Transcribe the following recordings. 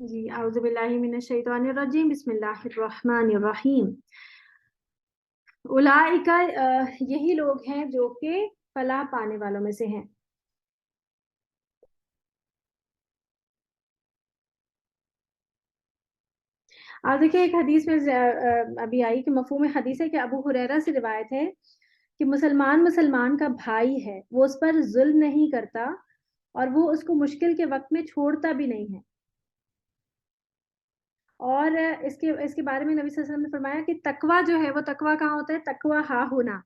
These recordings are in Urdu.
جی اعوذ باللہ من الشیطان الرجیم، بسم اللہ الرحمن الرحیم۔ اولئک یہی لوگ ہیں جو کہ فلاح پانے والوں میں سے ہیں۔ آپ دیکھیں ایک حدیث میں ابھی آئی کہ مفہوم حدیث ہے کہ ابو ہریرہ سے روایت ہے کہ مسلمان کا بھائی ہے، وہ اس پر ظلم نہیں کرتا اور وہ اس کو مشکل کے وقت میں چھوڑتا بھی نہیں ہے۔ اور اس کے بارے میں نبی صلی اللہ علیہ وسلم نے فرمایا کہ تقویٰ جو ہے وہ تقویٰ کہاں ہوتا ہے؟ تقویٰ ہاں ہونا،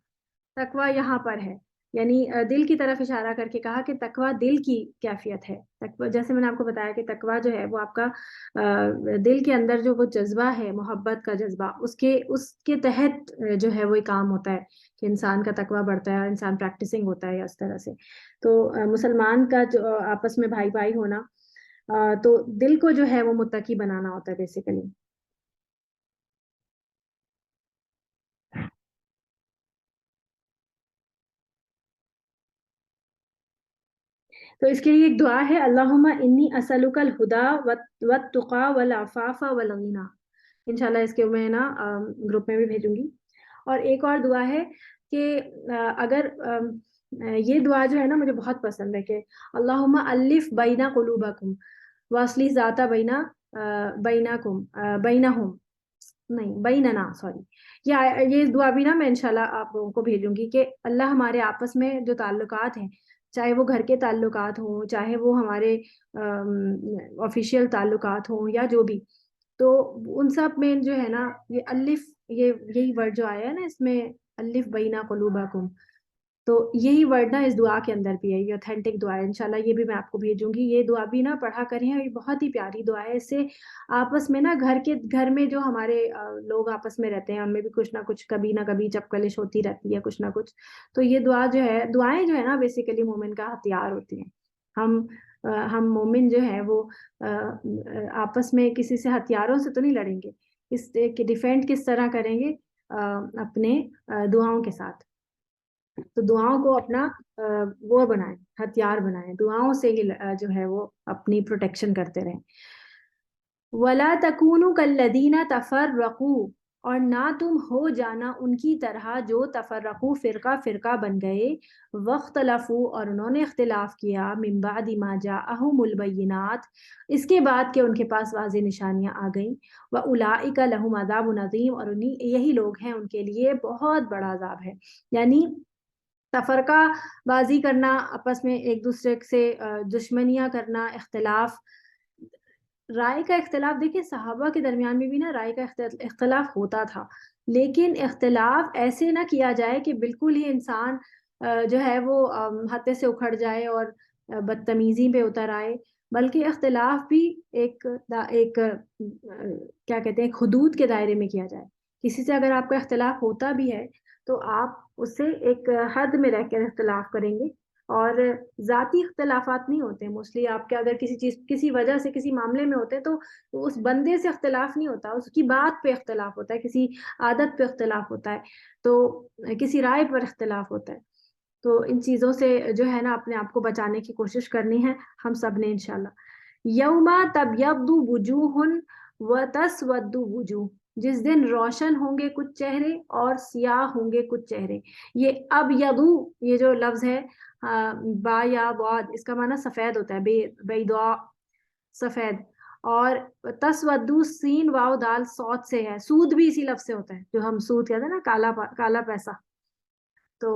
تقویٰ یہاں پر ہے، یعنی دل کی طرف اشارہ کر کے کہا کہ تقویٰ دل کی کیفیت ہے۔ جیسے میں نے آپ کو بتایا کہ تقویٰ جو ہے وہ آپ کا دل کے اندر جو وہ جذبہ ہے، محبت کا جذبہ، اس کے تحت جو ہے وہ کام ہوتا ہے کہ انسان کا تقویٰ بڑھتا ہے، انسان پریکٹسنگ ہوتا ہے اس طرح سے۔ تو مسلمان کا جو آپس میں بھائی بھائی ہونا، تو دل کو جو ہے وہ متقی بنانا ہوتا ہے بیسیکلی۔ تو اس کے لیے ایک دعا ہے، اللہم انی اسألک الہدا والتقی والعفاف والغنی۔ انشاءاللہ اس کے میں نا گروپ میں بھی بھیجوں گی۔ اور ایک اور دعا ہے کہ اگر یہ دعا جو ہے نا مجھے بہت پسند ہے کہ اللہم الف بین قلوبکم واصلح ذات بینکم بینہم، نہیں بیننا، سوری۔ یہ دعا بھی نا میں انشاءاللہ آپ لوگوں کو بھیجوں گی کہ اللہ ہمارے آپس میں جو تعلقات ہیں، چاہے وہ گھر کے تعلقات ہوں، چاہے وہ ہمارے آفیشیل تعلقات ہوں یا جو بھی، تو ان سب میں جو ہے نا یہ الف، یہی ورڈ جو آیا ہے نا اس میں، الف بینا قلوبکم، تو یہی ورڈ نا اس دعا کے اندر بھی ہے، یہ اوتھینٹک دعا ہے۔ انشاءاللہ یہ بھی میں آپ کو بھیجوں گی، یہ دعا بھی نا پڑھا کریں، اور یہ بہت ہی پیاری دعا ہے۔ اس سے آپس میں نا گھر میں جو ہمارے لوگ آپس میں رہتے ہیں ان میں بھی کچھ نہ کچھ، کبھی نہ کبھی چپکلش ہوتی رہتی ہے، کچھ نہ کچھ۔ تو یہ دعا جو ہے، دعائیں جو ہے نا بیسیکلی مومن کا ہتھیار ہوتی ہیں۔ ہم مومن جو ہے وہ آپس میں کسی سے ہتھیاروں سے تو نہیں لڑیں گے، اس ڈیفینڈ کس طرح کریں گے؟ اپنے دعاؤں کے ساتھ۔ تو دعاؤں کو اپنا وہ بنائیں، ہتھیار بنائیں، دعاؤں سے ہی جو ہے وہ اپنی پروٹیکشن کرتے رہیں۔ وَلَا تَكُونُوا كَالَّذِينَ تَفَرَّقُوا، اور نہ تم ہو جانا ان کی طرح جو تفرقو، فرقہ فرقہ بن گئے، وَاخْتَلَفُوا، اور انہوں نے اختلاف کیا، مِن بَعْدِ مَا جَاءَهُمُ الْبَيِّنَاتُ، اس کے بعد کہ ان کے پاس واضح نشانیاں آ گئیں، وَأُولَٰئِكَ لَهُمْ عَذَابٌ عَظِيمٌ، اور یہی لوگ ہیں ان کے لیے بہت بڑا عذاب ہے۔ یعنی تفرقہ بازی کرنا، آپس میں ایک دوسرے سے دشمنیاں کرنا، اختلاف، رائے کا اختلاف، دیکھیں صحابہ کے درمیان میں بھی نا رائے کا اختلاف ہوتا تھا، لیکن اختلاف ایسے نہ کیا جائے کہ بالکل ہی انسان جو ہے وہ ہتے سے اکھڑ جائے اور بدتمیزی پہ اتر آئے، بلکہ اختلاف بھی ایک کیا کہتے ہیں، ایک حدود کے دائرے میں کیا جائے۔ کسی سے اگر آپ کا اختلاف ہوتا بھی ہے تو آپ اس سے ایک حد میں رہ کر اختلاف کریں گے، اور ذاتی اختلافات نہیں ہوتے ہیں موسٹلی۔ آپ کے اگر کسی چیز، کسی وجہ سے کسی معاملے میں ہوتے ہیں تو اس بندے سے اختلاف نہیں ہوتا، اس کی بات پہ اختلاف ہوتا ہے، کسی عادت پہ اختلاف ہوتا ہے، تو کسی رائے پر اختلاف ہوتا ہے۔ تو ان چیزوں سے جو ہے نا اپنے آپ کو بچانے کی کوشش کرنی ہے ہم سب نے انشاءاللہ۔ یوما تبیض وجوہ وتسود وجوہ، جس دن روشن ہوں گے کچھ چہرے اور سیاہ ہوں گے کچھ چہرے۔ یہ ابیضو، یہ جو لفظ ہے با یا بعد، اس کا معنی سفید ہوتا ہے، بیضاء، سفید۔ اور تسودو، سین واو دال صاد سے ہے، سود بھی اسی لفظ سے ہوتا ہے، جو ہم سود کہتے ہیں نا، کالا پیسہ، تو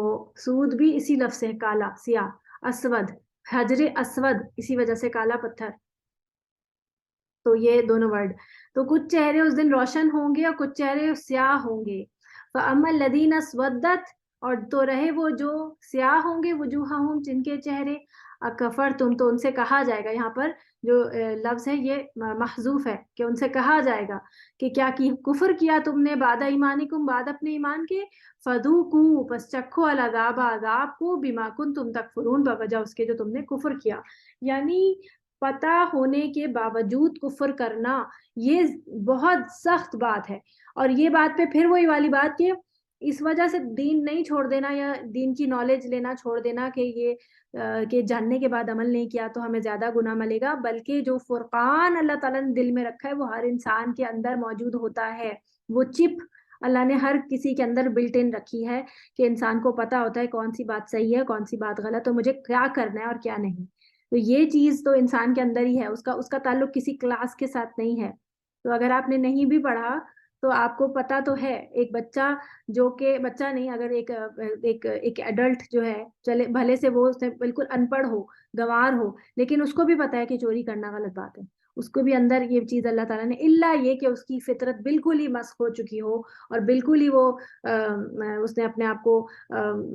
سود بھی اسی لفظ سے ہے، کالا سیاہ۔ اسود، حجر اسود، اسی وجہ سے کالا پتھر۔ تو یہ دونوں ورڈ، تو کچھ چہرے اس دن روشن ہوں گے اور کچھ چہرے سیاہ ہوں گے۔ فَأَمَّا الَّذِينَ اسْوَدَّتْ، اور تو رہے وہ جو سیاہ ہوں گے، وجوہہم، جن کے چہرے، اکفرتم، تو ان سے کہا جائے گا، یہاں پر جو لفظ ہے یہ محذوف ہے، کہ ان سے کہا جائے گا کہ کیا کی کفر کیا تم نے، بعد ایمانکم، بعد اپنے ایمان کے، فذوقوا، پس چکھو، العذاب، عذاب کو، بما کنتم تکفرون، بوجہ اس کے جو تم نے کفر کیا۔ یعنی پتہ ہونے کے باوجود کفر کرنا یہ بہت سخت بات ہے، اور یہ بات پہ پھر وہی والی بات کہ اس وجہ سے دین نہیں چھوڑ دینا یا دین کی نالج لینا چھوڑ دینا کہ یہ کہ جاننے کے بعد عمل نہیں کیا تو ہمیں زیادہ گناہ ملے گا، بلکہ جو فرقان اللہ تعالیٰ نے دل میں رکھا ہے وہ ہر انسان کے اندر موجود ہوتا ہے. وہ چپ اللہ نے ہر کسی کے اندر بلٹ ان رکھی ہے کہ انسان کو پتا ہوتا ہے کون سی بات صحیح ہے کون سی بات غلط، تو مجھے کیا کرنا ہے اور کیا نہیں. تو یہ چیز تو انسان کے اندر ہی ہے، اس کا تعلق کسی کلاس کے ساتھ نہیں ہے. تو اگر آپ نے نہیں بھی پڑھا تو آپ کو پتا تو ہے. ایک بچہ جو کہ بچہ نہیں، اگر ایک ایڈلٹ جو ہے، چلے بھلے سے وہ بالکل ان پڑھ ہو، گوار ہو، لیکن اس کو بھی پتا ہے کہ چوری کرنا غلط بات ہے. اس کو بھی اندر یہ چیز اللہ تعالیٰ نے، الا یہ کہ اس کی فطرت بالکل ہی مسخ ہو چکی ہو اور بالکل ہی وہ اس نے اپنے آپ کو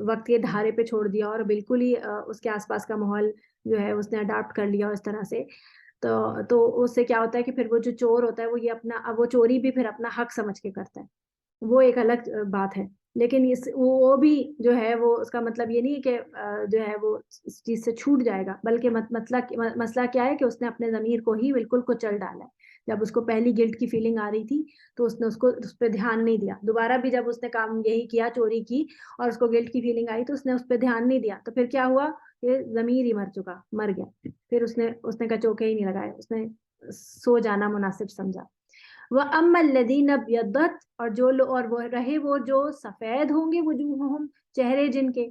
وقت کے دھارے پہ چھوڑ دیا اور بالکل ہی اس کے آس پاس کا ماحول جو ہے اس نے اڈاپٹ کر لیا اس طرح سے. تو اس سے کیا ہوتا ہے کہ پھر وہ جو چور ہوتا ہے وہ یہ اپنا وہ چوری بھی پھر اپنا حق سمجھ کے کرتا ہے. وہ ایک الگ بات ہے. لیکن وہ بھی جو ہے وہ اس کا مطلب یہ نہیں ہے کہ جو ہے وہ اس چیز سے چھوٹ جائے گا، بلکہ مسئلہ کیا ہے کہ اس نے اپنے ضمیر کو ہی بالکل کچل ڈالا ہے. جب اس کو پہلی گلٹ کی فیلنگ آ رہی تھی تو اس نے اس پہ دھیان نہیں دیا. دوبارہ بھی جب اس نے کام یہی کیا، چوری کی، اور اس کو گلٹ کی فیلنگ آئی تو اس نے اس پہ دھیان نہیں دیا. تو پھر کیا ہوا کہ ضمیر ہی مر گیا. پھر اس نے کچوکے ہی نہیں لگائے، اس نے سو جانا مناسب سمجھا. وَأَمَّا الَّذِينَ ابْيَضَّتْ اور وہ رہے وہ جو سفید ہوں گے وجوہہم چہرے جن کے،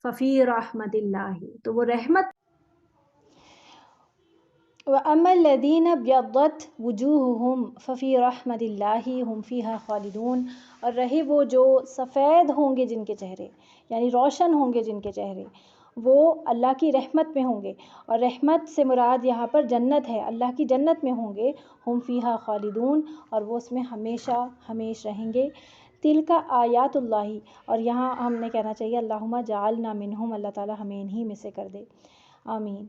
ففی رحمت اللہ تو وہ رحمت. وَأَمَّا الَّذِينَ ابْيَضَّتْ وُجُوهُهُمْ فَفِي رَحْمَةِ اللَّهِ هُمْ فِيهَا خَالِدُونَ اور رہے وہ جو سفید ہوں گے جن کے چہرے، یعنی روشن ہوں گے جن کے چہرے، وہ اللہ کی رحمت میں ہوں گے. اور رحمت سے مراد یہاں پر جنت ہے، اللہ کی جنت میں ہوں گے. ہم فیہا خالدون اور وہ اس میں ہمیشہ ہمیش رہیں گے. تلک آیات اللہ اور یہاں ہم نے کہنا چاہیے اللہم جعلنا منہم، اللہ تعالیٰ ہمیں انہی میں سے کر دے، آمین.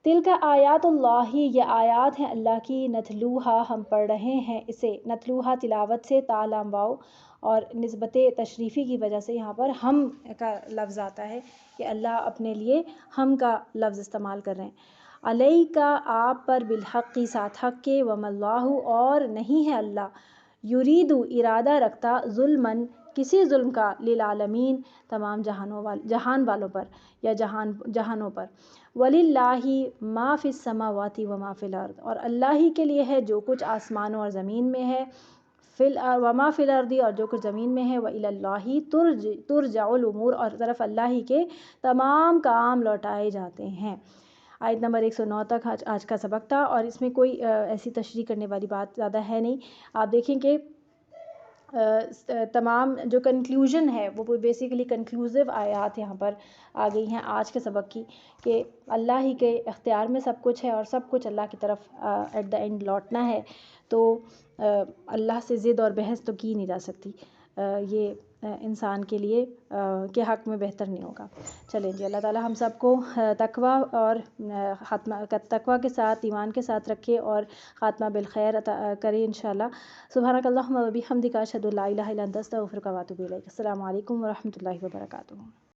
تلک آیات اللہ یہ آیات ہیں اللہ کی، نتلوہا ہم پڑھ رہے ہیں اسے، نتلوہا تلاوت سے تالام واو اور نسبت تشریفی کی وجہ سے یہاں پر ہم کا لفظ آتا ہے کہ اللہ اپنے لیے ہم کا لفظ استعمال کر رہے ہیں. علیکا آپ پر بالحق کی ساتھ حق کے، وما اللہ اور نہیں ہے اللہ، یریدو ارادہ رکھتا ظلمن کسی ظلم کا، للعالمین تمام جہان والوں پر یا جہانوں پر. وَلِلَّهِ مَا فِي السَّمَاوَاتِ وَمَا فِي الْأَرْضِ اور اللہ ہی کے لیے ہے جو کچھ آسمانوں اور زمین میں ہے، وَمَا فِي الْأَرْضِ اور جو کچھ زمین میں ہے، وَإِلَى اللَّهِ تُرْجَعُ الْأُمُورُ اور طرف اللہ ہی کے تمام کام لوٹائے جاتے ہیں. آیت نمبر 109 تک آج کا سبق تھا، اور اس میں کوئی ایسی تشریح کرنے والی بات زیادہ ہے نہیں. آپ دیکھیں کہ تمام جو کنکلیوژن ہے وہ بیسیکلی کنکلوزیو آیات یہاں پر آ گئی ہیں آج کے سبق کی، کہ اللہ ہی کے اختیار میں سب کچھ ہے اور سب کچھ اللہ کی طرف ایٹ دا اینڈ لوٹنا ہے. تو اللہ سے ضد اور بحث تو کی نہیں جا سکتی، یہ انسان کے لیے کے حق میں بہتر نہیں ہوگا. چلیں جی، اللہ تعالیٰ ہم سب کو تقوی اور تقوی کے ساتھ ایمان کے ساتھ رکھے اور خاتمہ بالخیر عطا کرے انشاءاللہ. سبحانک اللہم و بحمدک اشہد ان لا الہ الا انت استغفرک و اتوب الیک. السلام علیکم و رحمۃ اللہ وبرکاتہ.